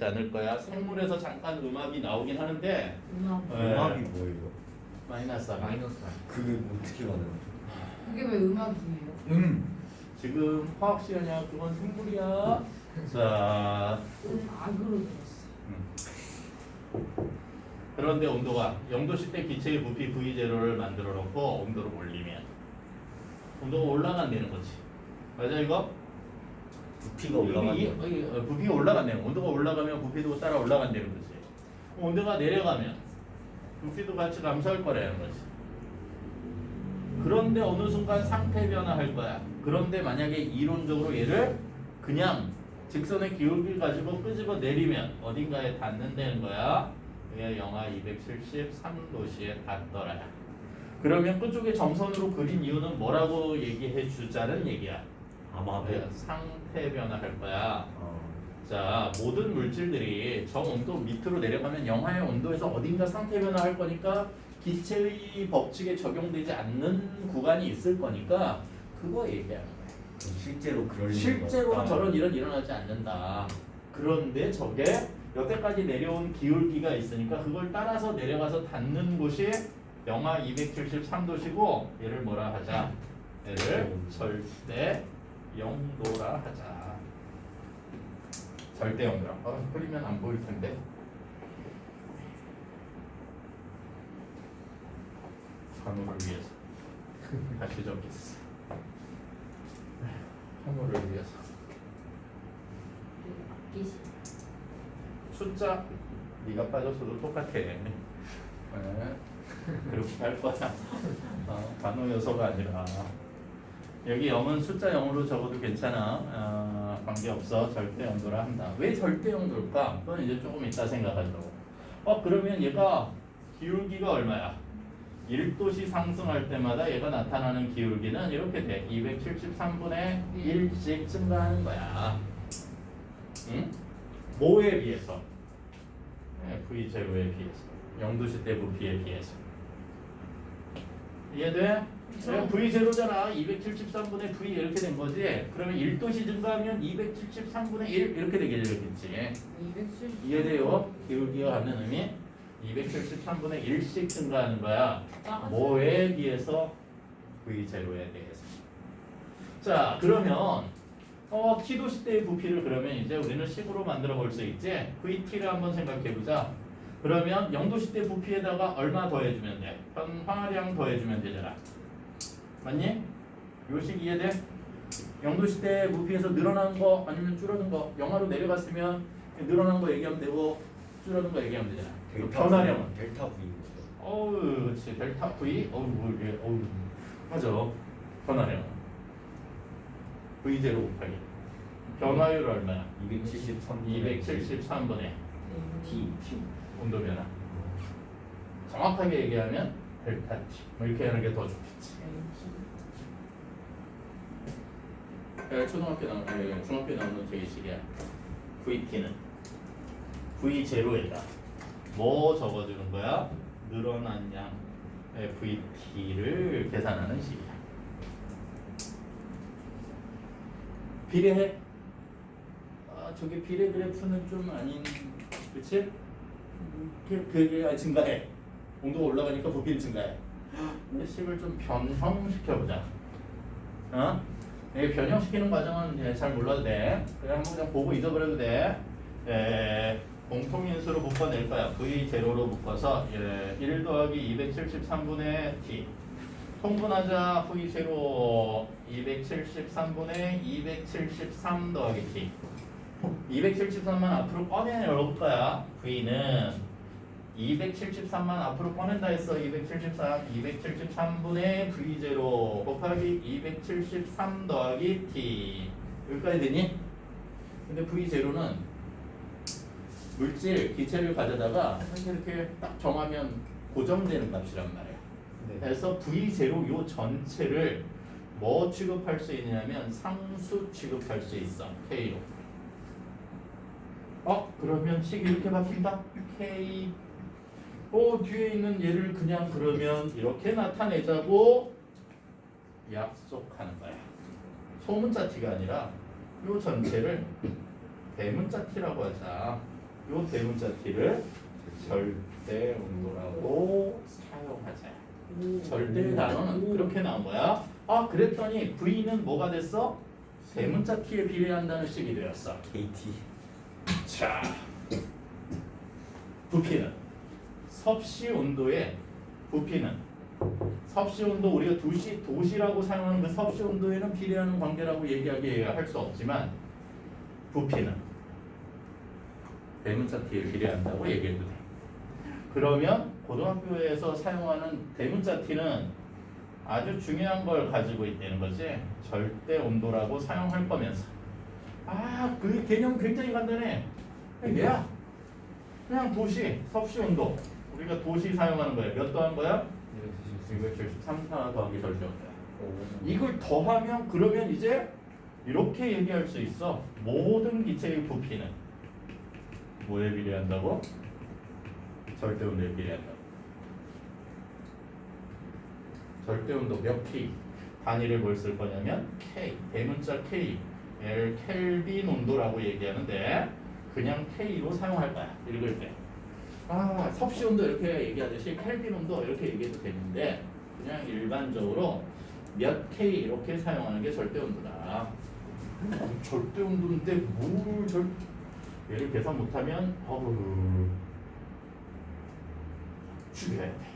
나오지 않을 거야. 생물에서 잠깐 음압이 나오긴 하는데 음악. 음압이 뭐예요? 마이너스 암. 마이너스. 그게 어떻게 가능해요? 그게 왜 음악이에요? 지금 화학 시간이야. 그건 생물이야. 자, 악으로 들었어. 그런데 온도가 0도씨 때 기체의 부피 V0를 만들어 놓고 온도를 올리면 온도가 올라간다는 거지. 맞아 이거? 부피가 올라가요. 부피가 올라간다는 거. 온도가 올라가면 부피도 따라 올라간다는 거지. 온도가 내려가면 부피도 같이 감소할 거라는 거지. 그런데 어느 순간 상태 변화할 거야. 그런데 만약에 이론적으로 얘를 그냥 직선의 기울기를 가지고 끄집어 내리면 어딘가에 닿는다는 거야. 그게 영하 273도씨에 닿더라. 그러면 그쪽에 점선으로 그린 이유는 뭐라고 얘기해 주자는 얘기야. 암압에. 상태 변화할 거야. 어. 자, 모든 물질들이 저 온도 밑으로 내려가면 영하의 온도에서 어딘가 상태 변화할 거니까 기체의 법칙에 적용되지 않는 구간이 있을 거니까 그거 얘기하는 거야. 그럼 실제로 그럴 리가 실제로는 없다. 저런 일은 일어나지 않는다. 그런데 저게 여태까지 내려온 기울기가 있으니까 그걸 따라서 내려가서 닿는 곳이 영하 273도시고 얘를 뭐라 하자? 얘를 절대 영도라 하자. 절대 영도라. 흐리면 안 보일 텐데. 환호를 위해서 다시 적겠어. 환호를 위해서. 아끼시. 숫자 네가 빠졌어도 똑같아. 네. 그렇게 할 거야. 반호 요소가 아니라 여기 0은 숫자 0으로 적어도 괜찮아. 관계없어. 절대 영도라 한다. 왜 절대 영도일까? 그건 이제 조금 이따 생각하자고. 그러면 얘가 기울기가 얼마야? 1도씨 상승할 때마다 얘가 나타나는 기울기는 이렇게 돼. 273분의 1씩 증가하는 거야. 응? 뭐에 비해서? V0에 비해서. 0도씨 때 부피에 비해서. 이해돼? V0잖아. 273분의 V 이렇게 된 거지. 그러면 1도씨 증가하면 273분의 1 이렇게 되겠지. 270. 이해돼요? 기울기가 갖는 의미? 273분의 1씩 증가하는 거야. 뭐에 비해서? V0에 대해서. 자, 그러면 T도시 때의 부피를 그러면 이제 우리는 식으로 만들어 볼 수 있지? VT를 한번 생각해 보자. 그러면 0도시 때 부피에다가 얼마 더해주면 돼? 현화량 더해주면 되잖아. 맞니? 요식 이해돼? 0도시 때 부피에서 늘어난 거 아니면 줄어든 거 영하로 내려갔으면 늘어난 거 얘기하면 되고 줄어든 거 얘기하면 되잖아. 변화량은 델타 V. 그렇지. 델타 V. 뭐 이게 맞아. 변화량. V0 곱하기. 변화율 얼마야? 273분의 T. 온도 변화. 정확하게 얘기하면 델타 T. 뭐 이렇게 하는 게 더 좋겠지. 중학교 나오는 제기식이야. VT는 V0에다 뭐 적어주는 거야? 늘어난 양의 VT를 계산하는 식이야. 비례해? 저게 비례 그래프는 좀 아닌, 그치? 그게 증가해. 온도가 올라가니까 부피는 증가해. 식을 좀 변형시켜보자. 변형시키는 과정은 잘 몰라도 돼. 그냥 한번 그냥 보고 잊어버려도 돼. 공통인수로 묶어낼 거야. V0로 묶어서 1 더하기 273분의 T. 통분하자. V0 273분의 273 더하기 T. 273만 앞으로 꺼내놓을 거야. V는 273만 앞으로 꺼낸다 했어. 273분의 V0 곱하기 273 더하기 T. 여기까지 되니? 근데 V0는 물질, 기체를 가져다가 이렇게 딱 정하면 고정되는 값이란 말이야. 네. 그래서 V0 요 전체를 뭐 취급할 수 있냐면 상수 취급할 수 있어. K로. 그러면 식이 이렇게 바뀐다? K. 뒤에 있는 얘를 그냥 그러면 이렇게 나타내자고 약속하는 거야. 소문자 T가 아니라 요 전체를 대문자 T라고 하자. 요 대문자 t를 절대 온도라고 사용하자. 절대 단어는 그렇게 나온 거야. 아 그랬더니 V는 뭐가 됐어? 대문자 t에 비례한다는 식이 되었어. KT. 자, 부피는 섭씨 온도에 부피는 섭씨 온도 우리가 도시라고 사용하는 그 섭씨 온도에는 비례하는 관계라고 얘기하기 할 수 없지만 부피는 대문자 t에 비례한다고 얘기해도 돼. 그러면 고등학교에서 사용하는 대문자 t는 아주 중요한 걸 가지고 있다는 거지. 절대 온도라고 사용할 거면서. 아, 그 개념 굉장히 간단해. 얘야. 그냥 도시, 섭씨 온도. 우리가 도시 사용하는 거야. 몇 더한 거야? 273 하나 더하기 절대 온도야. 이걸 더하면 그러면 이제 이렇게 얘기할 수 있어. 모든 기체의 부피는 뭐에 비례한다고? 절대 온도에 비례한다고. 절대 온도 몇 K 단위를 뭘 쓸 거냐면 K 대문자 K 를 켈빈 온도라고 얘기하는데 그냥 K로 사용할 거야. 읽을 때. 아 섭씨 온도 이렇게 얘기하듯이 켈빈 온도 이렇게 얘기해도 되는데 그냥 일반적으로 몇 K 이렇게 사용하는 게 절대 온도다. 절대 온도인데 뭘 얘를 계산 못하면 죽여야 돼.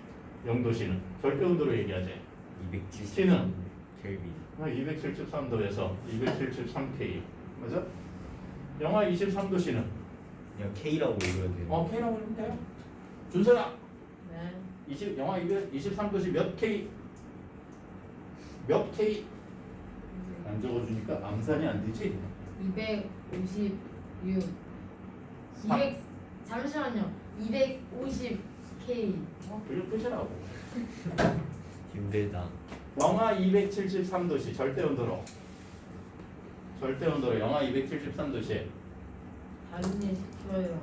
영도시는 절대 온도로 얘기하지. 273 켈빈. 273도에서 273K 맞아? 영하 23도씨는 그냥 K라고 읽어야 돼요. K라고 읽으면 돼요. 준서야 네. 영하 223도씨 몇 K? 몇 K? 안 적어주니까 암산이 안 되지? 256 삼. 200 잠시만요 250K 그게 끝이라고. 힘들다. 영하 273도씨 절대온도로 영하 273도씨 다른 일 시켜요.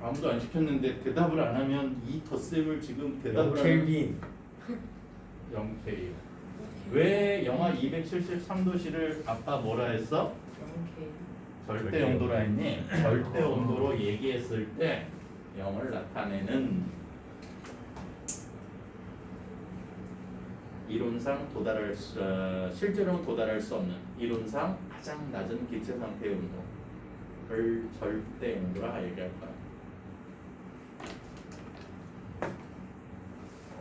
아무도 안 시켰는데 대답을 안 하면 이 덧셈을 지금 대답을 하면 켈빈. 0K. 왜 영하 273도씨를 아까 뭐라 했어? 0K 절대 온도라 했니? 절대 온도로 얘기했을 때 0을 나타내는 이론상 실제로는 도달할 수 없는 이론상 가장 낮은 기체 상태의 온도를 절대 온도라 얘기할 거야.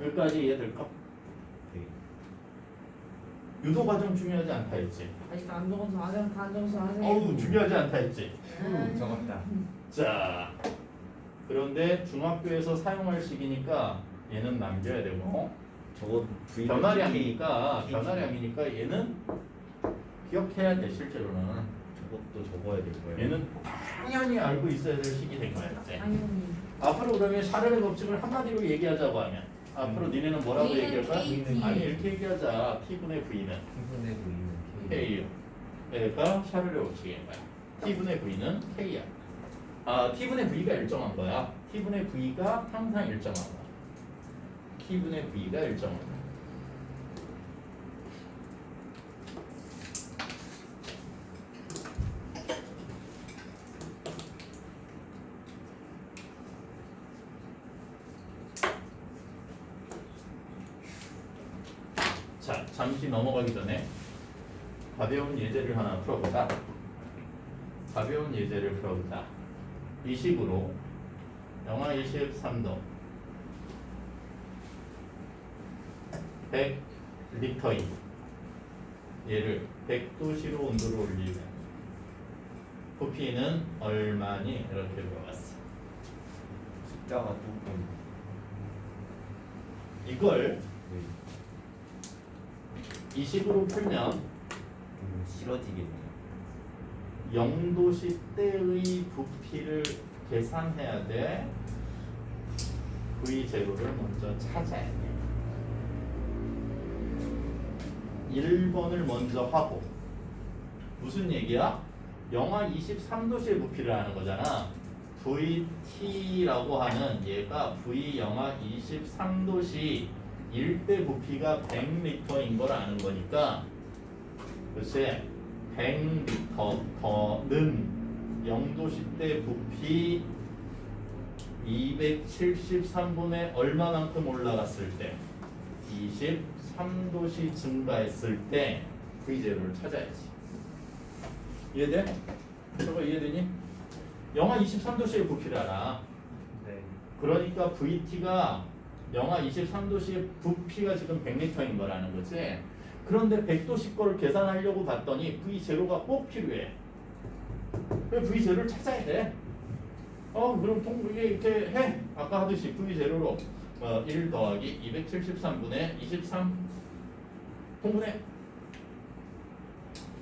여기까지 이해될까? 네. 유도 과정 중요하지 않다 했지. 아직 안 적어서 아직 다 적어서 하세요. 어우 중요하지 않다 했지. 적었다. 자, 그런데 중학교에서 사용할 식이니까 얘는 남겨야 되고 저거 V. 변화량이니까 얘는 기억해야 돼. 실제로는 저것도 적어야 될 거예요. 얘는 당연히 알고 있어야 될 식이 된 거야. 이제. 당연히 앞으로 그러면 샤를의 법칙을 한마디로 얘기하자고 하면 앞으로 니네는 뭐라고 V는 얘기할 거야? KT. 아니 이렇게 얘기하자. T분의 V는 T분의 V는 K요. 그러니까 샤를의 법칙인 거야. T분의 V는 K야. 아 T분의 V가 일정한 거야. T분의 V가 항상 일정한 거야. T분의 V가 일정한 거야. 자, 잠시 넘어가기 전에 가벼운 예제를 하나 풀어보자. 이 식으로 영하 23도 100리터인 얘를 100도씨로 온도를 올리면 부피는 얼마니? 이렇게 물어봤어. 숫자가 조금. 이걸 네. 이 식으로 풀면 좀 싫어지겠네요. 0도씨 때의 부피를 계산해야 돼. V0를 먼저 찾아야 돼. 1번을 먼저 하고 무슨 얘기야? 영하 23도씨의 부피를 하는 거잖아. VT라고 하는 얘가 V 영하 23도씨 일대 부피가 100리터인 걸 아는 거니까 글쎄 100리터 더는 0도씨 때 부피 273분의 얼마만큼 올라갔을 때 23도씨 증가했을 때 V제로를 찾아야지. 이해돼? 저거 이해되니? 영하 23도씨의 부피를 알아. 네. 그러니까 VT가 영하 23도씨의 부피가 지금 100m인 거라는 거지. 그런데 100도씨 거를 계산하려고 봤더니 V0가 꼭 필요해. 그래서 V0를 찾아야 돼. 그럼 이게 이렇게 해. 아까 하듯이 V0로 1 더하기 273분의 23 통분해.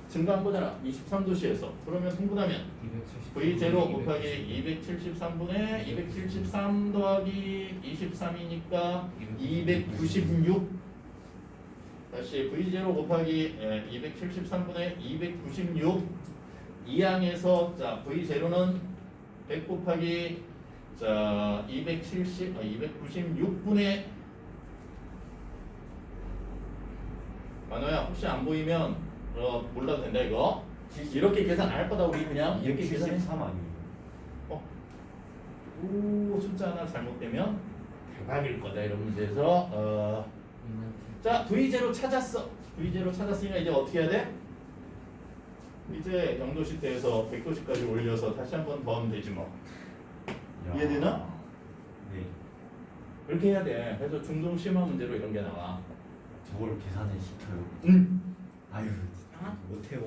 증가한 거잖아. 23도씨에서. 그러면 통분하면 V0 곱하기 273분의 273 더하기 23이니까 296. 다시 V0 곱하기 273분의 296. 이항에서 자 V0는 100 곱하기 자 296분의 만호야 혹시 안 보이면 몰라도 된다 이거. 이렇게 계산 안 할 거다 우리 그냥 이렇게 계산해. 73 아니에요? 오 숫자 하나 잘못되면 대박일 거다 이런 문제에서 자 V0 찾았어. V0 찾았으니까 이제 어떻게 해야 돼? 이제 0도씨 때에서 100도씨까지 올려서 다시 한 번 더 하면 되지 뭐. 야. 이해되나? 네. 그렇게 해야 돼. 그래서 중등 심화 문제로 이런 게 나와. 저걸 계산을 시켜요? 아유 못해요.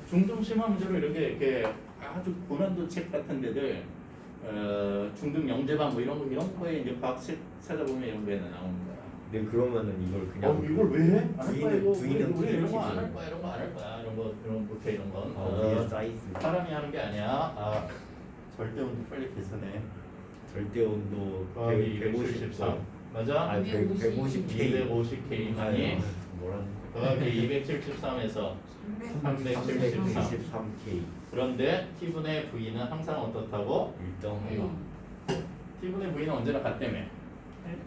중등 심화 문제로 이렇게 아주 고난도 책 같은 데들 중등 영재반 뭐 이런 거에 이제 과학책 찾아보면 이런 게 나오는 거야. 네 그러면은 이걸 그냥 이걸 왜 해? 안 할 거야 이거. 부인은 우리 이런 거 부인이지. 안 할 거야. 이런 거 안 할 거야. 이런 거 못해 이런 건. 위에 사이즈 사람이 하는 게 아니야. 절대 온도 빨리 계산해. 절대 온도 154 맞아? 150K 250K만이 뭐라는 더하기 273에서 373. 373K 그런데 T분의 V는 항상 어떻다고? 일정해요. T분의 V는 언제나 같다며.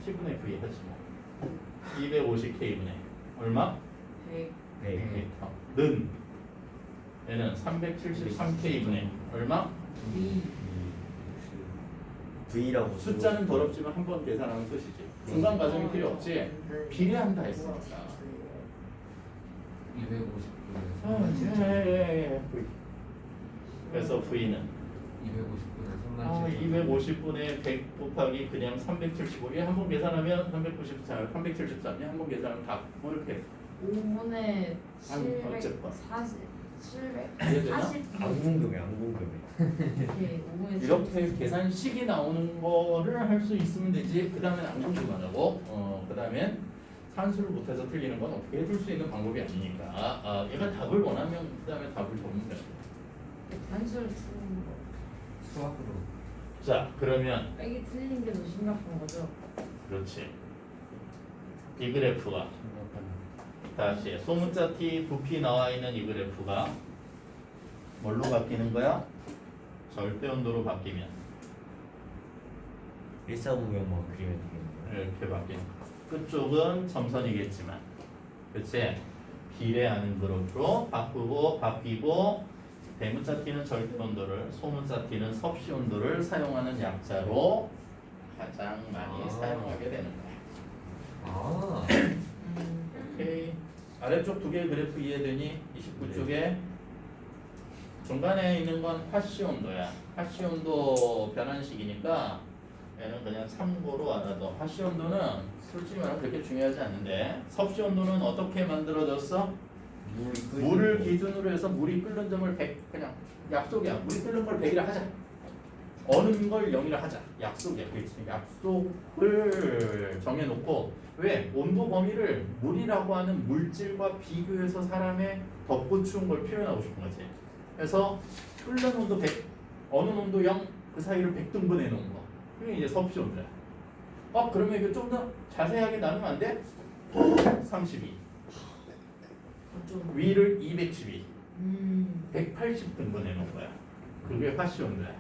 T분의 V 하지 뭐. 250K분의 얼마? 100. 네. 는 얘는 373K분의 얼마? V라고 숫자는 더럽지만 한 번 계산하는 뜻이지. 중간 과정이 필요 없지. 비례한다 했으니까. 250분에 예. 그래서 V는 250분에 250분의 100 곱하기 그냥 375. 한 번 계산하면 394, 373. 한 번 계산하면 다 이렇게. 5분의 아유, 어쨌건. 740 안 궁금해 안 궁금해. 이렇게 5분의 이렇게 계산식이 나오는 거를 할 수 있으면 되지. 그 다음엔 안 궁금하다고. 그 다음엔 산수를 못해서 틀리는 건 어떻게 해줄 수 있는 방법이 아니니까. 얘가 답을 원하면 그 다음에 답을 적으면 돼. 단수를 푸는 거. 수학으로 자, 그러면 빼기 틀린 게 더 심각한 거죠? 그렇지. 이 그래프가 다시 소문자 T 부피 나와 있는 이 그래프가 뭘로 바뀌는 거야? 절대 온도로 바뀌면 149면만 그리면 되겠네요. 이렇게 바뀌는 거. 끝쪽은 점선이겠지만, 그치? 비례하는 그룹으로 바뀌고 대문자 T는 절대 온도를, 소문자 T는 섭씨 온도를 사용하는 약자로 가장 많이 사용하게 되는 거야. 오케이. 아래쪽 두 개의 그래프 이해되니? 29쪽에 중간에 있는 건 화씨 온도야. 화씨 온도 변환식이니까 얘는 그냥 참고로 알아도. 화씨 온도는 솔직히 말하면 그렇게 중요하지 않는데, 섭씨 온도는 어떻게 만들어졌어? 물을 기준으로 해서 물이 끓는 점을 100, 그냥 약속이야. 물이 끓는 걸 100이라 하자. 어느 걸 0이라 하자. 약속이야. 그렇지. 약속을 정해놓고, 왜? 온도 범위를 물이라고 하는 물질과 비교해서 사람의 덥고 추운 걸 표현하고 싶은 거지. 그래서 끓는 온도 100, 어느 온도 0, 그 사이를 100등분해 놓은 거. 그게 이제 섭씨 온도야. 그러면 이거 좀 더 자세하게 나누면 안 돼? 32. 위를 212. 180등분 해놓은 거야. 그게 화씨 온도야.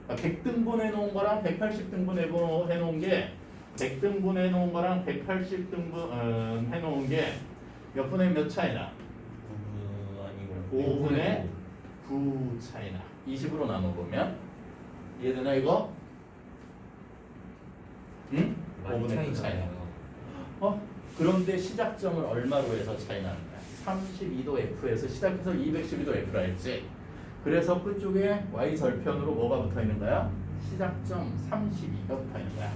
100등분 해놓은 거랑 180등분 해놓은 게 100등분 해놓은 거랑 180등분 해놓은 게 몇 분의 몇 차이나? 5분의 9 차이나. 20으로 나눠보면 이해되나 이거? 응? 많이 5분의 9 차이 나요. 나. 그런데 시작점을 얼마로 해서 차이 나는 거야? 32도 F에서 시작해서 212도 F라 했지. 그래서 끝쪽에 Y 절편으로 뭐가 붙어 있는 거야? 시작점 32가 붙어 있는 거야.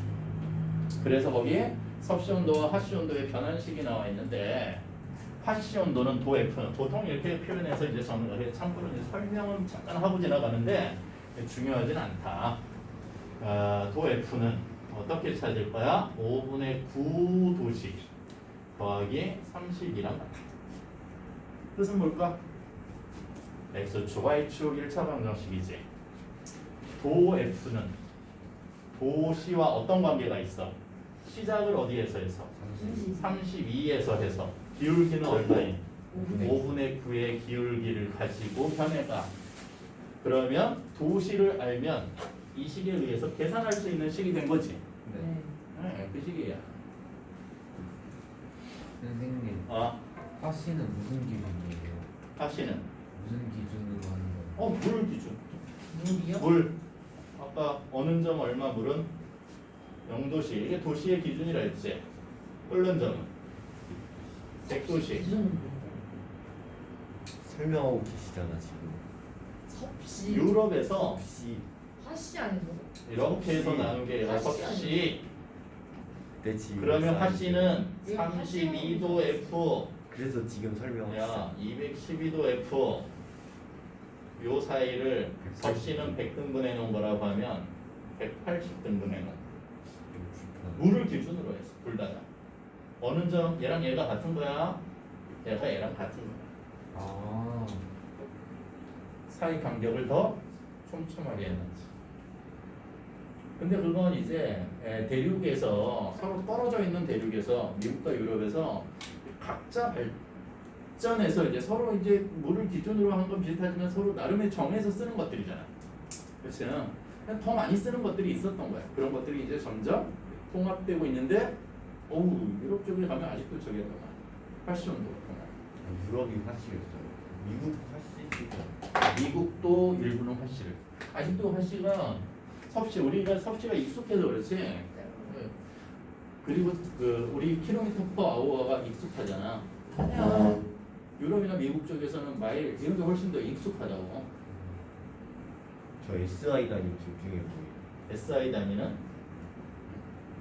그래서 거기에 섭씨 온도와 하씨 온도의 변환식이 나와 있는데 하씨 온도는 도 F는 보통 이렇게 표현해서 이제 적는 거예요. 참고로 이제 설명은 잠깐 하고 지나가는데 중요하진 않다. 도 F는 어떻게 찾을 거야? 5분의 9 도시 더하기 30이랑 같아. 뜻은 뭘까? X축, Y축 1차 방정식이지. 도 F는 도시와 어떤 관계가 있어? 시작을 어디에서 해서? 32에서 해서 기울기는 얼마인? 5분의 9의 기울기를 가지고 변해가. 그러면 도시를 알면 이 식에 의해서 계산할 수 있는 식이 된 거지. 네. 네. 그 식이야. 선생님, 하씨는 무슨 기준이에요? 하씨는 무슨 기준으로 하는 거예요? 물 기준. 물이요? 물. 아까 어느 점 얼마 물은 0도시. 이게 도시의 기준이라 했지. 끓는 점은 100도시. 기준은 뭐예요? 설명하고 계시잖아 지금. 섭씨. 유럽에서 혹시 하씨 아니고? 이렇게 해서 나눈 게 얘가 하씨 섭씨. 내 지금 그러면 사이즈. 하씨는 왜 32도 F. 그래서 지금 설명했어. 야 212도 F. 요 사이를 섭씨는 100등분해 놓은 거라고 하면 180등분해 놓은. 물을 기준으로 했어. 둘 다. 어느 점 얘랑 얘가 같은 거야. 얘가 얘랑 같은 거야. 아, 사이 간격을 더 촘촘하게 해놨지. 근데 그건 이제 대륙에서 서로 떨어져 있는 대륙에서 미국과 유럽에서 각자 발전해서 이제 서로 이제 물을 기준으로 한 건 비슷하지만 서로 나름의 정해서 쓰는 것들이잖아. 그렇지? 그냥 더 많이 쓰는 것들이 있었던 거야. 그런 것들이 이제 점점 통합되고 있는데, 유럽 쪽에 가면 아직도 저게 더 많아. 파시온도가 더 많아. 유럽이 화씨였어요. 미국 화씨. 미국도 일부는 화씨를. 아직도 화씨가 우리가 섭씨가 익숙해서 그렇지. 그리고 우리 킬로미터 퍼 아워가 익숙하잖아. 유럽이나 미국 쪽에서는 마일 이런 게 훨씬 더 익숙하다고. 저 SI 단위 둘 중에 뭐예요? SI 단위는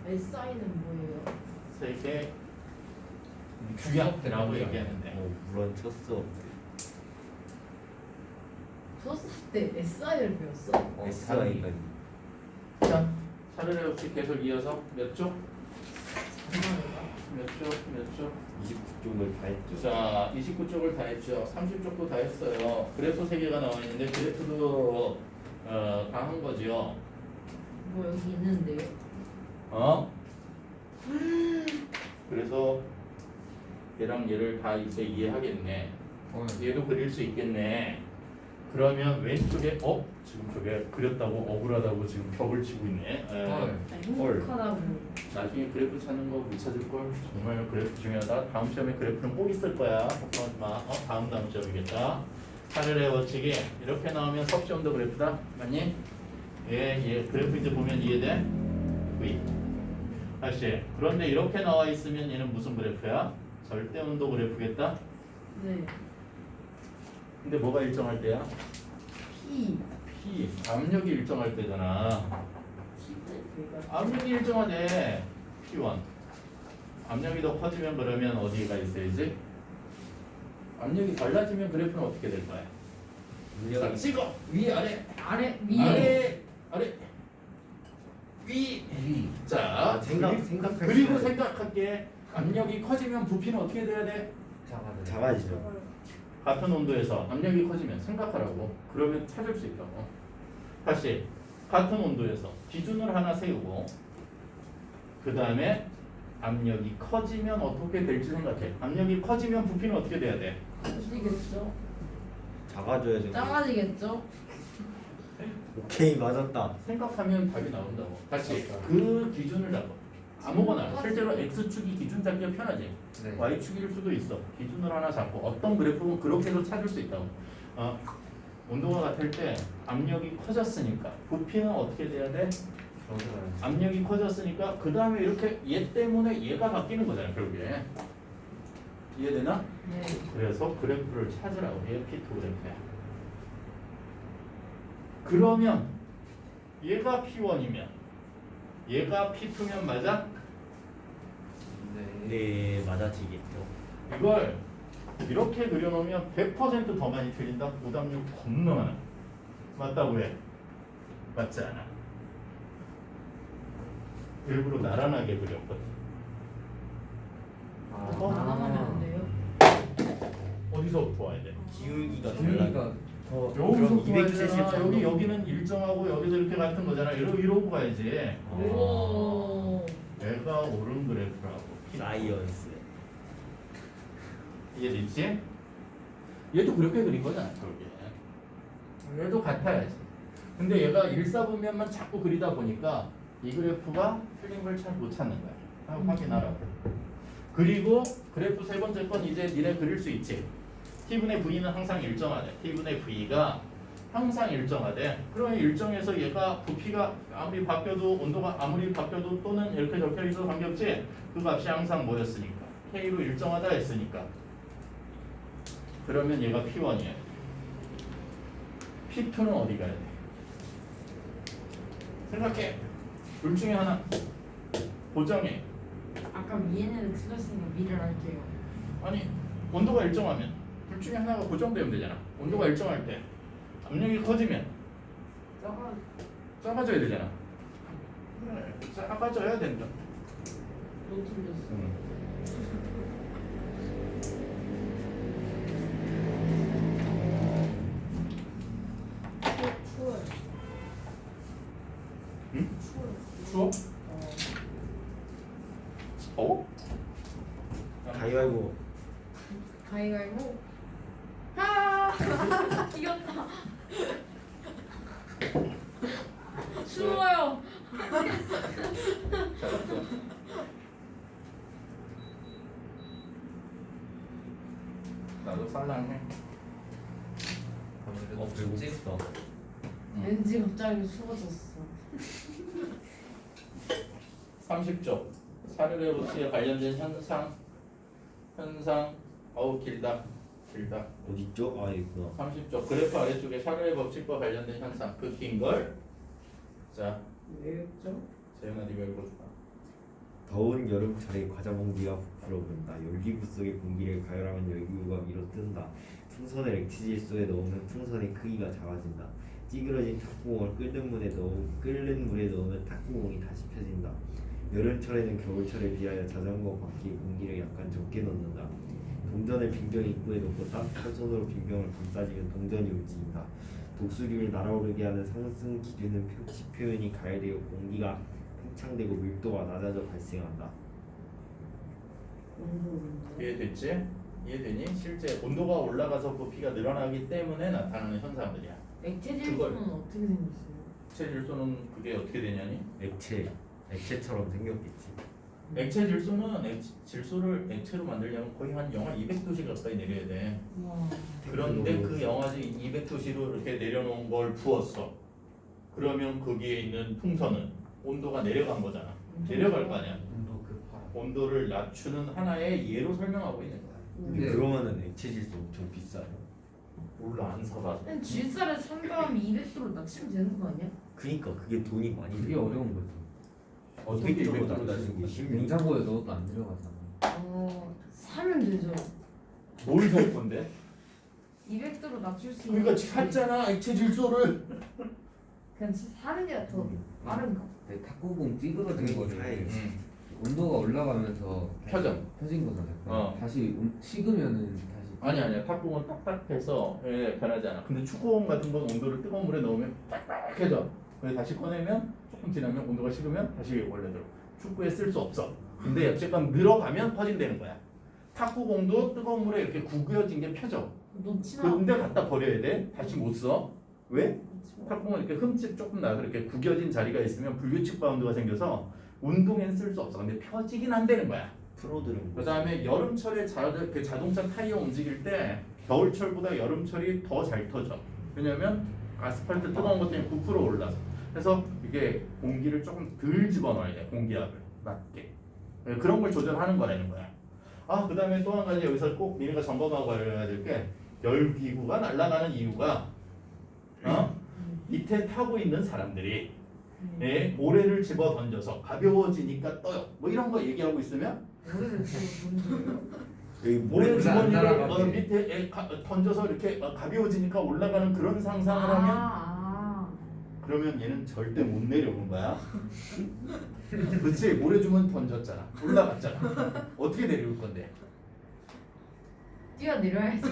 SI는 뭐예요? 세계 규약이라고 얘기하는데. 물론 첫 수업 수업 때 SI를 배웠어? SI 단위. 자, 차례를 없이 계속 이어서 몇 쪽? 몇 쪽? 29쪽을 다 했죠. 자, 29쪽을 다 했죠. 30쪽도 다 했어요. 그래프 3개가 나와 있는데 그래프도 다 한 거지요. 뭐 여기 있는데요? 그래서 얘랑 얘를 다 이제 이해하겠네. 얘도 그릴 수 있겠네. 그러면 왼쪽에 지금 저게 그렸다고 억울하다고 지금 벽을 치고 있네. 행복하다고. 나중에 그래프 찾는 거 못 찾을 걸. 정말 그래프 중요하다. 다음 시험에 그래프는 꼭 있을 거야. 걱정하지 마. 다음 시험이겠다. 하늘의 원칙이 이렇게 나오면 섭씨 온도 그래프다. 맞니? 예. 그래프 이제 보면 이해돼? V. 다시. 그런데 이렇게 나와 있으면 얘는 무슨 그래프야? 절대 온도 그래프겠다. 네. 근데 뭐가 일정할 때야? P. P. 압력이 일정할 때잖아. 압력이 일정하대. P1. 압력이 더 커지면 그러면 어디가 있어야지? 압력이 달라지면 그래프는 어떻게 될 거야? 자, 찍어! 위, 아래! 아래 위에. 아래! 위! 위. 자, 생각할 그리고 수- 생각할게. 압력이 커지면 부피는 어떻게 돼야 돼? 작아지죠. 같은 온도에서 압력이 커지면 생각하라고. 그러면 찾을 수 있다고. 다시 같은 온도에서 기준을 하나 세우고 그 다음에 압력이 커지면 어떻게 될지 생각해. 압력이 커지면 부피는 어떻게 돼야 돼? 커지겠죠? 작아져야 돼. 작아지겠죠? 오케이 맞았다. 생각하면 답이 나온다고. 다시 그 기준을 잡아. 아무거나. 실제로 X축이 기준 잡기가 편하지. 네. Y축일 수도 있어. 기준을 하나 잡고 어떤 그래프는 그렇게 해서 찾을 수 있다고. 온도가 같을 때 압력이 커졌으니까 부피는 어떻게 돼야 돼? 적어요. 압력이 커졌으니까 그 다음에 이렇게 얘 때문에 얘가 바뀌는 거잖아 결국에. 이해되나? 네. 그래서 그래프를 찾으라고 해요. P2 그래프야. 그러면 얘가 P1이면 얘가 P2면 맞아? 네. 네, 맞아지겠죠. 이걸 이렇게 그려놓으면 100%더 많이 틀린다. 오답률 겁나 많아. 맞다고 해. 맞지 않아. 일부러 나란하게 그렸거든. 더 나가면 안 돼요. 어디서부터 와야 돼? 기울기가 기울기가 더 여기서부터 와야 270 되잖아. 정도. 여기는 일정하고 여기도 이렇게 같은 거잖아. 이러고 가야지. 오. 얘가 오른 그래프라고. 사이언스. 이해됐지? 얘도 그렇게 그린 거잖아 결국에. 얘도 같아야지. 근데 얘가 일사분면만 자꾸 그리다 보니까 이 그래프가 틀린 걸 잘 못 찾는 거야. 확인하라고. 그리고 그래프 세 번째 건 이제 니네 그릴 수 있지. T분의 V는 항상 일정하대. T분의 V가 항상 일정하대. 그러면 일정해서 얘가 부피가 아무리 바뀌어도 온도가 아무리 바뀌어도 또는 이렇게 적혀 있어도 관계없지. 그 값이 항상 뭐였으니까 K로 일정하다 했으니까. 그러면 얘가 P1이야. P2는 어디 가야 돼? 생각해. 둘 중에 하나. 고정해. 아까 위에는 틀렸으니까 위를 할게요. 아니 온도가 일정하면 둘 중에 하나가 고정되면 되잖아. 온도가 일정할 때 압력이 커지면 저거 작아져야 되잖아. 그래, 작아져야 된다. 또 틀렸어. 추워요. 응? 추워요. 추워? 어. 가위바위보. 가위가위보. 아 이겼다. 추워요. 잘했어. 나도 살랑해. 배고프다. 왠지 갑자기 추워졌어. 30쪽. 사르르 법칙에 관련된 현상. 어우 길다. 어딨죠? 아, 있구나. 30쪽. 그래프 아래쪽에 샤르의 법칙과 관련된 현상. 그 긴 걸. 자, 왜였죠? 재현아 네가 읽어줘봐. 더운 여름철에 과자 봉지가 부풀어 오른다. 열기구 속의 공기를 가열하면 열기구가 위로 뜬다. 풍선을 액체질소에 넣으면 풍선의 크기가 작아진다. 찌그러진 탁구공을 끓는 물에 넣으면 탁구공이 다시 펴진다. 여름철에는 겨울철에 비하여 자전거 바퀴에 공기를 약간 적게 넣는다. 동전을 빙병 입구에 넣고 따뜻한 손으로 빙병을 감싸주면 동전이 움직인다. 독수리를 날아오르게 하는 상승 기류는 표시 표현이 가열되어 공기가 팽창되고 밀도가 낮아져 발생한다. 이해됐지? 이해되니? 실제 온도가 올라가서 부피가 늘어나기 때문에 나타나는 현상들이야. 액체 그걸- 질소는 어떻게 생겼어요? 액체 질소는 그게 어떻게 되냐니? 액체처럼 생겼겠지. 액체 질소는 질소를 액체로 만들려면 거의 한 영하 200도씨 가까이 내려야 돼. 와. 그런데 그 영하지 200도씨로 이렇게 내려놓은 걸 부었어. 그러면 거기에 있는 풍선은 온도가 내려간 거잖아. 내려갈 거 아니야. 온도 급하라. 온도를 낮추는 하나의 예로 설명하고 있는 거야. 근데 네. 그러면은 액체질소 엄청 비싸요. 몰라 안 사봐서. 질소를 산다면 200도로 낮추면 되는 거 아니야? 그니까 그게 돈이 많이 그게 들어. 어려운 거죠. 어떻게 200도로 200도로 낮추는 낮추는 게 거지? 쉽니? 냉장고에 넣어도 안 들어가잖아. 사면 되죠. 뭘 살 건데? 200도로 낮출 수 있는. 그러니까 샀잖아 액체 질소를. 그냥 사는 게 더 빠른가? 근데 탁구공 찌그러진 거를 사야지. 온도가 올라가면서 펴진 거잖아요. 어. 다시 식으면은 다시. 아니야 탁구공은 딱딱해서 변하지 않아. 근데 축구공 같은 건 온도를 뜨거운 물에 넣으면 딱딱해져. 그래서 다시 꺼내면 조금 지나면 온도가 식으면 다시 원래대로. 축구에 쓸 수 없어. 근데 어쨌건 늘어가면 퍼진다는 거야. 탁구공도 뜨거운 물에 이렇게 구겨진 게 펴져. 놓치나? 근데 갖다 버려야 돼. 다시 못 써. 왜? 탁구공은 이렇게 흠집 조금 나서 이렇게 구겨진 자리가 있으면 불규칙 바운드가 생겨서 운동에는 쓸 수 없어. 근데 펴지긴 한다는 거야. 프로들은 그 다음에 여름철에 자동차 타이어 움직일 때 겨울철보다 여름철이 더 잘 터져. 왜냐면 아스팔트 뜨거운 것 때문에 부풀어 올라서. 그래서 이게 공기를 조금 덜 집어넣어야 돼. 공기압을 맞게. 그런 걸 조절하는 거라는 거야. 아, 그 다음에 또 한 가지 여기서 꼭 니네가 점검하고 알아야 될 게 열기구가 날아가는 이유가 밑에 타고 있는 사람들이 모래를 집어 던져서 가벼워지니까 떠요. 뭐 이런 거 얘기하고 있으면 모래를 지금 던져요. 여기 모래 모래 안 주머니를 날아가게. 밑에 던져서 이렇게 가벼워지니까 올라가는 그런 상상을 하면 그러면 얘는 절대 못 내려오는 거야. 그치? 모래 주머니 던졌잖아. 올라갔잖아. 어떻게 내려올 건데? 뛰어내려야지.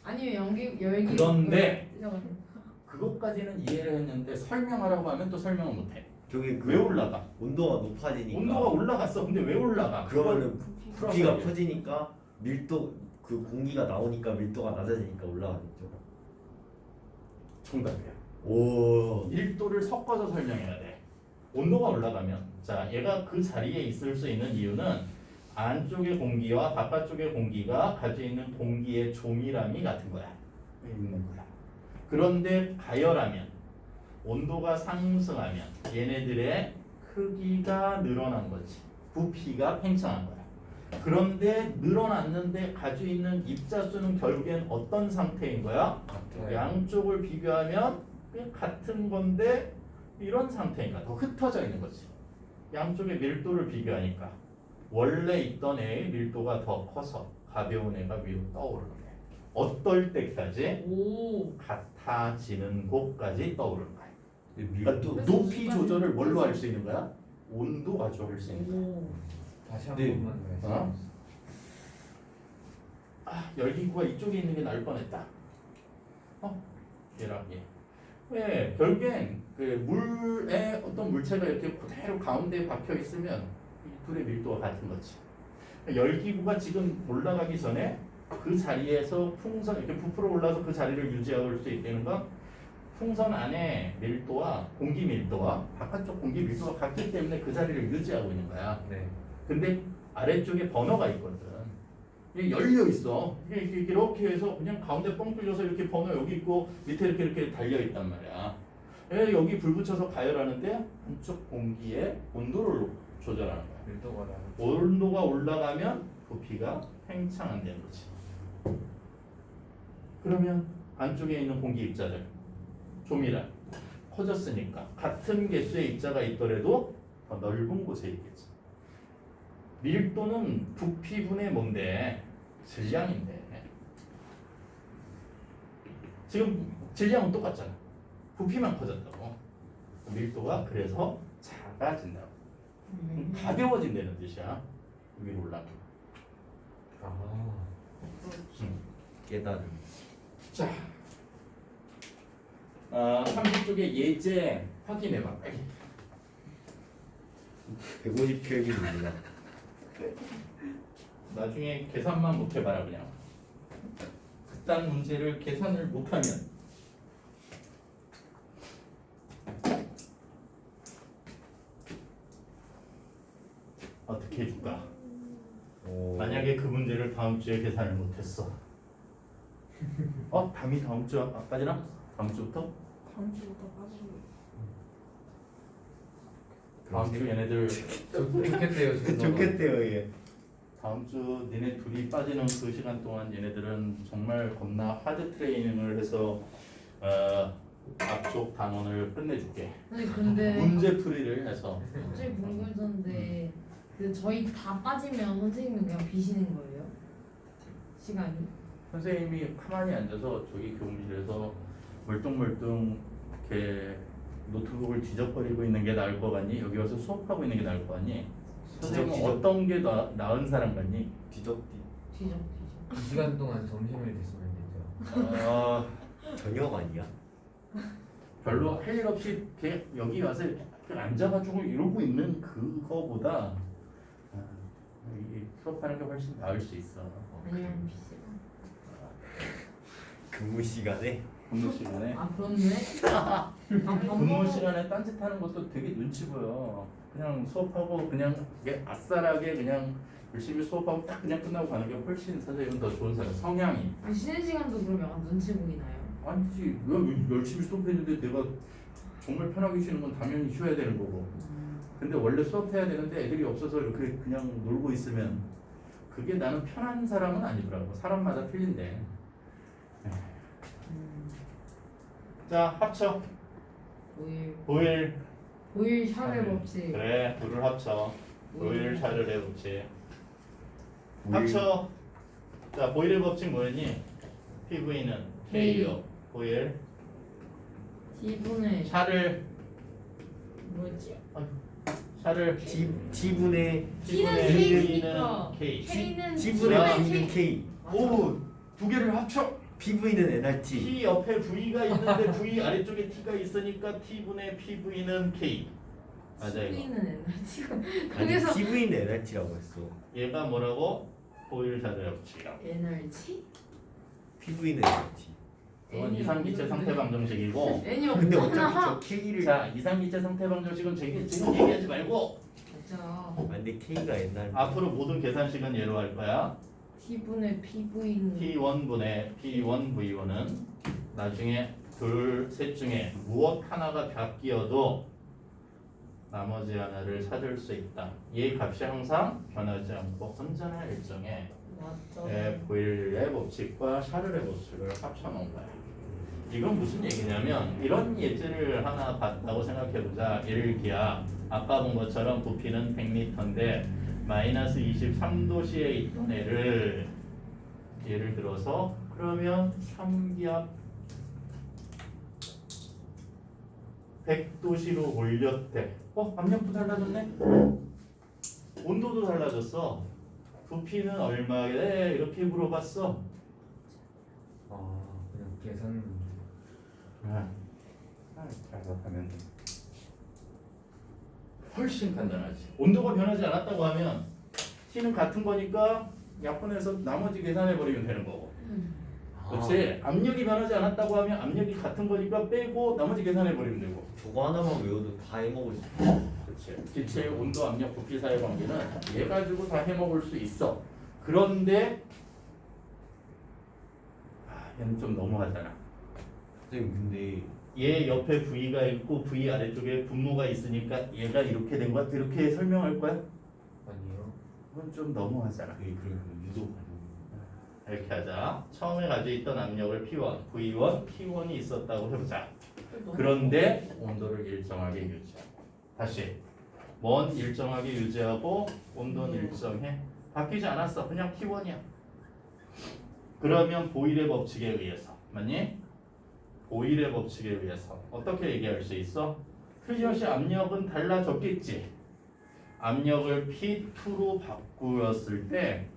아니면 열기. 그런데 뛰어가지고. 그것까지는 이해를 했는데 설명하라고 하면 또 설명을 못해. 저기 왜 올라가? 온도가 높아지니까 온도가 올라갔어. 근데 왜 올라가? 그러면은 그걸 부피가 풀어서 커지니까 밀도 그 공기가 나오니까 밀도가 낮아지니까 올라가겠죠. 정답이야. 오. 밀도를 섞어서 설명해야 돼. 온도가 올라가면 자 얘가 그 자리에 있을 수 있는 이유는 안쪽의 공기와 바깥쪽의 공기가 가지고 있는 공기의 조밀함이 같은 거야. 있는 거야. 그런데 가열하면 온도가 상승하면 얘네들의 크기가 늘어난 거지. 부피가 팽창한 거야. 그런데 늘어났는데 가지고 있는 입자수는 결국엔 어떤 상태인 거야? 양쪽을 비교하면 같은 건데 이런 상태니까 더 흩어져 있는 거지. 양쪽의 밀도를 비교하니까 원래 있던 애의 밀도가 더 커서 가벼운 애가 위로 떠오르는 거야. 어떨 때까지? 오. 같아지는 곳까지 떠오르는 거야. 밀도 그러니까 높이 조절을 뭘로 할 수 있는 거야? 온도 가지고 할 수 있는 거야. 오. 다시 한 네. 번만 말씀. 어? 아, 열기구가 이쪽에 있는 게 나을 뻔했다. 얘랑 얘. 왜? 결국엔 그 물에 어떤 물체가 이렇게 그대로 가운데에 박혀 있으면 이 둘의 밀도가 같은 거지. 열기구가 지금 올라가기 전에 그 자리에서 풍선 이렇게 부풀어 올라서 그 자리를 유지할 수 있다는 건 풍선 안에 밀도와 공기 밀도와 바깥쪽 공기 밀도가 같기 때문에 그 자리를 유지하고 있는 거야. 네. 근데 아래쪽에 버너가 있거든. 이게 열려 있어. 이게 이렇게 해서 그냥 가운데 뻥 뚫려서 이렇게 버너 여기 있고 밑에 이렇게 달려 있단 말이야. 여기 불 붙여서 가열하는데 한쪽 공기의 온도를 조절하는 거야. 밀도가 나. 온도가 올라가면 부피가 팽창한다는 거지. 그러면 안쪽에 있는 공기 입자들 조밀함 커졌으니까 같은 개수의 입자가 있더라도 더 넓은 곳에 있겠지. 밀도는 부피분의 뭔데? 질량인데. 지금 질량은 똑같잖아. 부피만 커졌다고. 밀도가 그래서 작아진다고. 가벼워진다는 뜻이야. 위로 올라가. 아. 깨달음. 자, 30쪽의 예제 확인해봐. 빨리. 150켈빈입니다. 나중에 계산만 못해봐라 그냥. 그딴 문제를 계산을 못하면 어떻게 해줄까? 만약에 그 문제를 다음 주에 계산을 못했어. 담이 다음 주까지나? 다음 주부터? 다음 주부터 빠지고. 다음 주 얘네들 좋겠대요. 저도. 좋겠대요 얘. 다음 주 니네 둘이 빠지는 그 시간 동안 얘네들은 정말 겁나 하드 트레이닝을 해서 앞쪽 단원을 끝내줄게. 아니 근데 문제풀이를 해서. 갑자기 궁금해졌는데 그 저희 다 빠지면 선생님이 그냥 비시는 거예요? 시간이? 선생님이 가만히 앉아서 저기 교무실에서 멀뚱멀뚱 이렇게 노트북을 뒤적거리고 있는 게 나을 것 같니? 여기 와서 수업하고 있는 게 나을 것 같니? 선생님은 뒤적. 어떤 게 나은 사람 같니? 뒤적뒤. 뒤져. 2시간 동안 점심을 드시면 되죠. 저녁 아니야? 별로 할 일 없이 이렇게 여기 와서 이렇게 앉아가지고 이러고 있는 그거보다 이 수업하는 게 훨씬 나을 수 있어. 아니면 비시. 근무 시간에 근무 시간에 아 그렇네. 근무 시간에 딴짓하는 것도 되게 눈치 보여. 그냥 수업하고 그냥 이게 아싸라게 그냥 열심히 수업하고 딱 그냥 끝나고 가는 게 훨씬 선생님은 더 좋은 사람. 성향이. 쉬는 시간도 그럼 약간 눈치 보이나요? 아니지. 왜 열심히 수업했는데 내가 정말 편하게 쉬는 건 당연히 쉬어야 되는 거고. 근데 원래 수업해야 되는데 애들이 없어서 이렇게 그냥 놀고 있으면 그게 나는 편한 사람은 아니더라고. 사람마다 틀린데. 자, 합쳐. 보일. 보일 샤넬 법칙. 그래, 둘을 합쳐. 보일 샤를의 법칙. 보일. 합쳐. 자, 보일의 법칙 뭐였니? PV는 K요. 보일. T분의 샤를. 뭐였지? 샤를. T분의 T는 V는 K니까 K. K는 T분의 T분의 V는 K. 오, 두 개를 합쳐. PV는 NRT. T 옆에 V가 있는데 V 아래쪽에 T가 있으니까 T분의 PV는 K. 맞아 이거. T는 에너지가 아니 그래서 PV는 NRT라고 했어. 얘가 뭐라고? 보일 샤를 법칙이야. 에너지? PV는 NRT. 이건 이상기체 상태 방정식이고. N이 근데 없잖아. 어차피 저 K를 자, 이상기체 상태 방정식은 지금 얘기하지 말고 맞아. 근데 K가 NRT. 앞으로 모든 계산식은 얘로 할 거야. T분의 PV는 T1분의 P1V1은 나중에 둘, 셋 중에 무엇 하나가 바뀌어도 나머지 하나를 찾을 수 있다. 얘 값이 항상 변하지 않고 언제나 일정해. 맞죠. 보일의 법칙과 샤를의 법칙을 합쳐놓은 거야. 이건 무슨 얘기냐면 이런 예제를 하나 봤다고 생각해보자. 일기야. 아까 본 것처럼 부피는 100m인데 마이너스 23도씨에 있던 애를 예를 들어서 그러면 3기압 100도씨로 올렸대. 압력도 달라졌네? 온도도 달라졌어. 부피는 얼마에? 이렇게 물어봤어. 아 그냥 계산 하면 훨씬 간단하지. 온도가 변하지 않았다고 하면 T는 같은 거니까 약분해서 나머지 계산해 버리면 되는 거고. 그렇지. 압력이 변하지 않았다고 하면 압력이 같은 거니까 빼고 나머지 계산해 버리면 되고. 저거 하나만 외워도 다 해먹을 수 있어. 그렇지. 기체의 온도, 압력, 부피 사이 관계는 얘 가지고 다 해먹을 수 있어. 그런데 얘는 좀 너무하잖아. 선생님 근데 얘 옆에 V가 있고 V 아래쪽에 분모가 있으니까 얘가 이렇게 된 거야? 이렇게 설명할 거야? 아니요. 그건 좀 너무하잖아. 그게 그러니까 유도 이렇게 하자. 처음에 가지고 있던 압력을 P1, V1, P1이 있었다고 해보자. 그런데 온도를 일정하게 유지하고. 다시. 뭔 일정하게 유지하고 온도는 일정해. 바뀌지 않았어. 그냥 T1이야. 그러면 보일의 법칙에 의해서. 맞니? 보일의 법칙에 의해서 어떻게 얘기할 수 있어? 틀림없이 압력은 달라졌겠지. 압력을 P2로 바꾸었을 때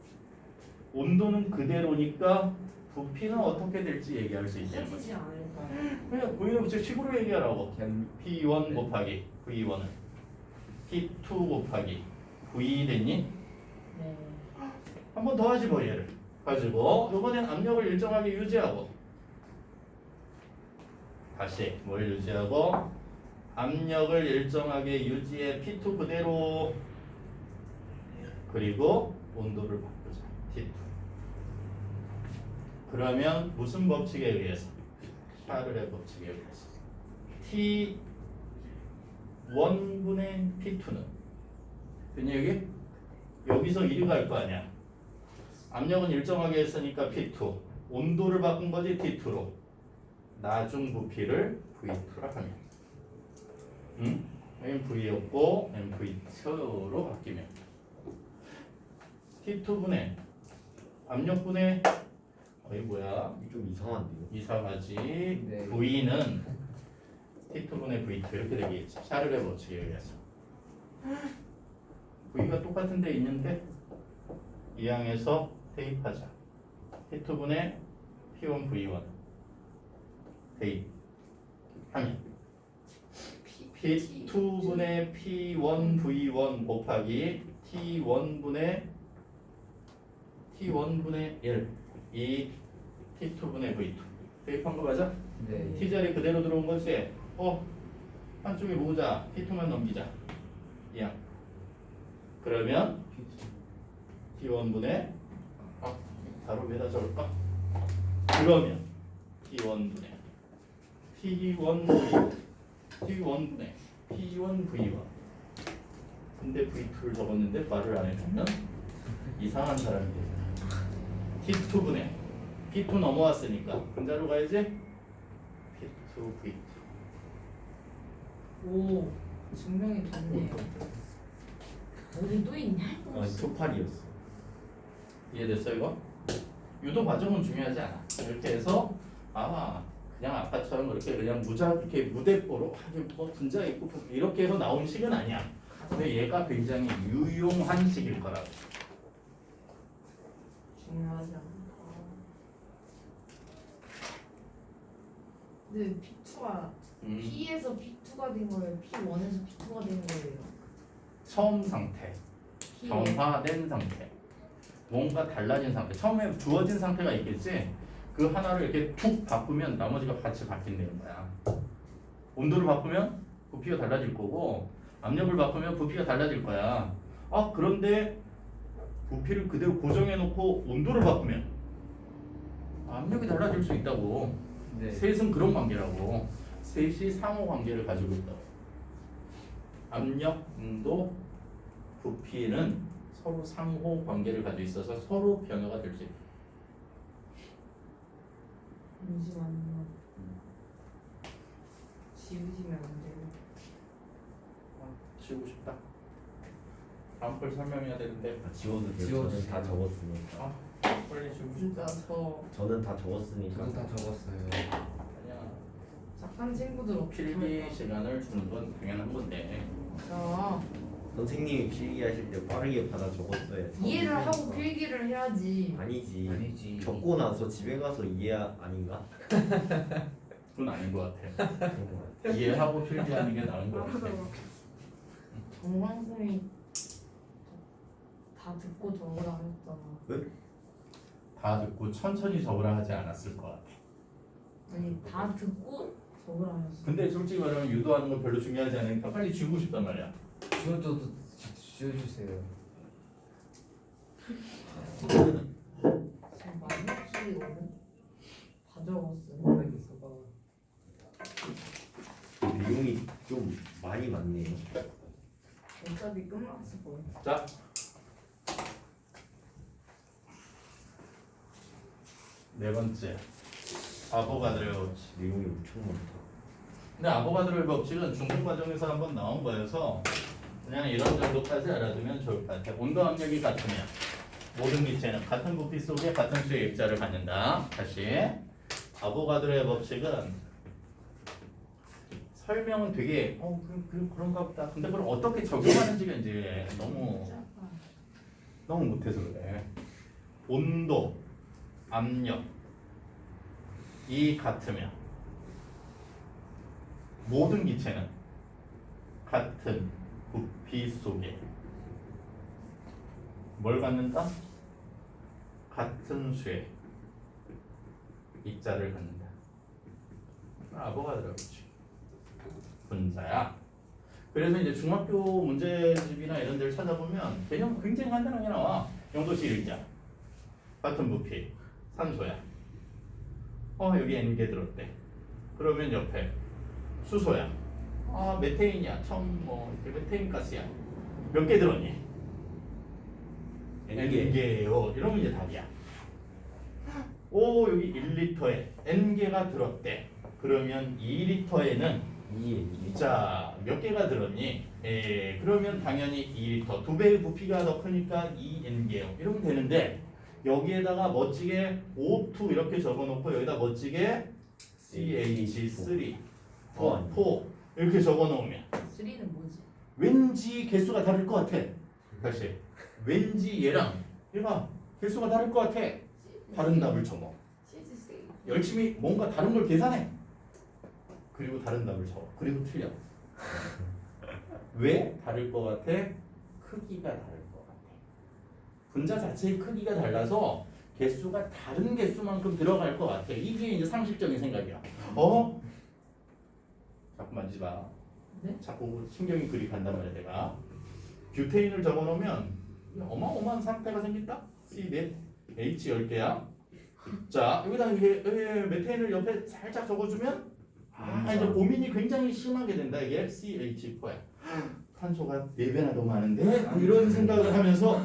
온도는 그대로니까 부피는 어떻게 될지 얘기할 수 있다는 거지. 해지지 않을까? 그냥 보일의 법칙 식으로 얘기하라고. P1 곱하기 V1은 P2 곱하기 V 됐니? 네. 한 번 더 하지 뭐 얘를 가지고 이번엔 압력을 일정하게 유지하고 다시 뭘 유지하고 압력을 일정하게 유지해 P2 그대로 그리고 온도를 바꾸자 T2 그러면 무슨 법칙에 의해서? 샤를의 법칙에 의해서 T1분의 P2는 됐니 여기? 여기서 이리 갈 거 아니야 압력은 일정하게 했으니까 P2 온도를 바꾼 거지 T2로 나중 부피를 V2라 하면 MV였고 MV2로 바뀌면 T2분의 압력분의 이게 뭐야? 좀 이상한데요. 이상하지. 네. V는 T2분의 V2 이렇게 되겠지. 샤를의 법칙에 의해서 V가 똑같은 데 있는데 이항에서 대입하자. T2분의 P1 V1 대입하면 P2분의 P1 V1 곱하기 T1분의 1 이 T2분의 V2 대입한 거 맞아? 네. T자리 그대로 들어온 거지? 한쪽에 모으자 T2만 넘기자 이항 그러면 P1분의 바로 여기다 적을까? 그러면 P1분의 P1분의 P1V와 근데 V2를 적었는데 말을 안 해주면 이상한 사람이 되잖아. T2분의 P2 넘어왔으니까 분자로 가야지. P2 V2 오, 증명이 됐네요. 어디 또 있냐? 아니 토팔이었어. 이해됐어 이거? 유도 과정은 중요하지 않아. 이렇게 해서 그냥 아까처럼 그렇게 그냥 이렇게 무대뽀로 뭐 분자 있고 이렇게 해서 나온 식은 아니야. 근데 얘가 굉장히 유용한 식일 거라고. 중요하지 않다. 근데 P2가 P에서 P2가 된 거예요? P1에서 P2가 된 거예요? 처음 상태, 변화된 상태, 뭔가 달라진 상태. 처음에 주어진 상태가 있겠지. 그 하나를 이렇게 툭 바꾸면 나머지가 같이 바뀐다는 거야. 온도를 바꾸면 부피가 달라질 거고, 압력을 바꾸면 부피가 달라질 거야. 그런데 부피를 그대로 고정해 놓고 온도를 바꾸면 압력이 달라질 수 있다고. 네. 셋은 그런 관계라고. 셋이 상호 관계를 가지고 있다고. 압력, 온도, 부피는 서로 상호 관계를 가지고 있어서 서로 변화가 될 수 있다. 잠시만요. 지우시면 안 돼요. 지우고 싶다. 다음 걸 설명해야 되는데. 지워도 돼요. 저는 지워주세요. 다 적었으니까. 빨리 지우고 진짜 싶다. 저 저는 다 적었으니까. 저도 다 적었어요. 아니야. 착한 친구들 어떻게 필기 할까? 시간을 주는 건 당연한 건데. 자, 선생님이 필기하실 때 빠르게 받아 적었어야지. 이해를 하고 필기를 해야지. 아니지. 아니지. 적고 나서 집에 가서 이해 아닌가? 그건 아닌 것 같아. 이해하고 필기하는 게 나은 것 같아. 정광쌤이 다 듣고 적으라 했잖아. 다 듣고 천천히 적으라 하지 않았을 것 같아. 아니 다 듣고 적으라 했어. 근데 솔직히 말하면 유도하는 건 별로 중요하지 않으니까 빨리 지우고 싶단 말이야. 저도 지워주세요. 지금 마지막 시이거든. 다 적었어. 내용이 좀 많이 많네요. 어차피 끝났을 거야. 자. 네 번째. 아보가드로의 법칙. 내용이 엄청 많다. 근데 아보가드로의 법칙은 중급 과정에서 한번 나온 거여서 그냥 이런 정도까지 알아두면 좋을 것 같아. 온도 압력이 같으면 모든 기체는 같은 부피 속에 같은 수의 입자를 갖는다. 다시. 아보가드로의 법칙은 설명은 되게 그런가 보다. 근데 그걸 어떻게 적용하는지가 이제 너무 못해서 그래. 온도, 압력 이 같으면 모든 기체는 같은 부피 속에 뭘 갖는다? 같은 수의 입자를 갖는다. 아보가드로지. 분자야. 그래서 이제 중학교 문제집이나 이런 데를 찾아보면 개념 굉장히 간단하게 나와. 영도식 입자, 같은 부피, 산소야. 여기 N개 들었대. 그러면 옆에 수소야. 메테인이야. 이렇게 메테인 가스야. 몇 개 들었니? N개요. 이러면 이제 답이야. 여기 1리터에 N개가 들었대. 그러면 2리터에는 자, 몇 개가 들었니? 그러면 당연히 2리터. 2배의 부피가 더 크니까 2N개요. 이러면 되는데 여기에다가 멋지게 O2 이렇게 적어놓고 여기다 멋지게 CH3 4 이렇게 적어놓으면 3는 뭐지? 왠지 개수가 다를 것 같아. 다시 왠지 얘랑 얘가 개수가 다를 것 같아. 다른 답을 적어. 열심히 뭔가 다른 걸 계산해. 그리고 다른 답을 적어. 그리고 틀려. 왜 다를 것 같아? 크기가 다를 것 같아. 분자 자체의 크기가 달라서 개수가 다른 개수만큼 들어갈 것 같아. 이게 이제 상식적인 생각이야. 자꾸 만지지 마. 네? 자꾸 신경이 그리 간단 말이야. 내가 뷰테인을 적어놓으면 어마어마한 상태가 생긴다. C 넷 H 10개야. 자 여기다 이게 메테인을 옆에 살짝 적어주면 이제 고민이 굉장히 심하게 된다. 이게 CH4야. 탄소가 4배나 더 많은데 이런 생각을 하면서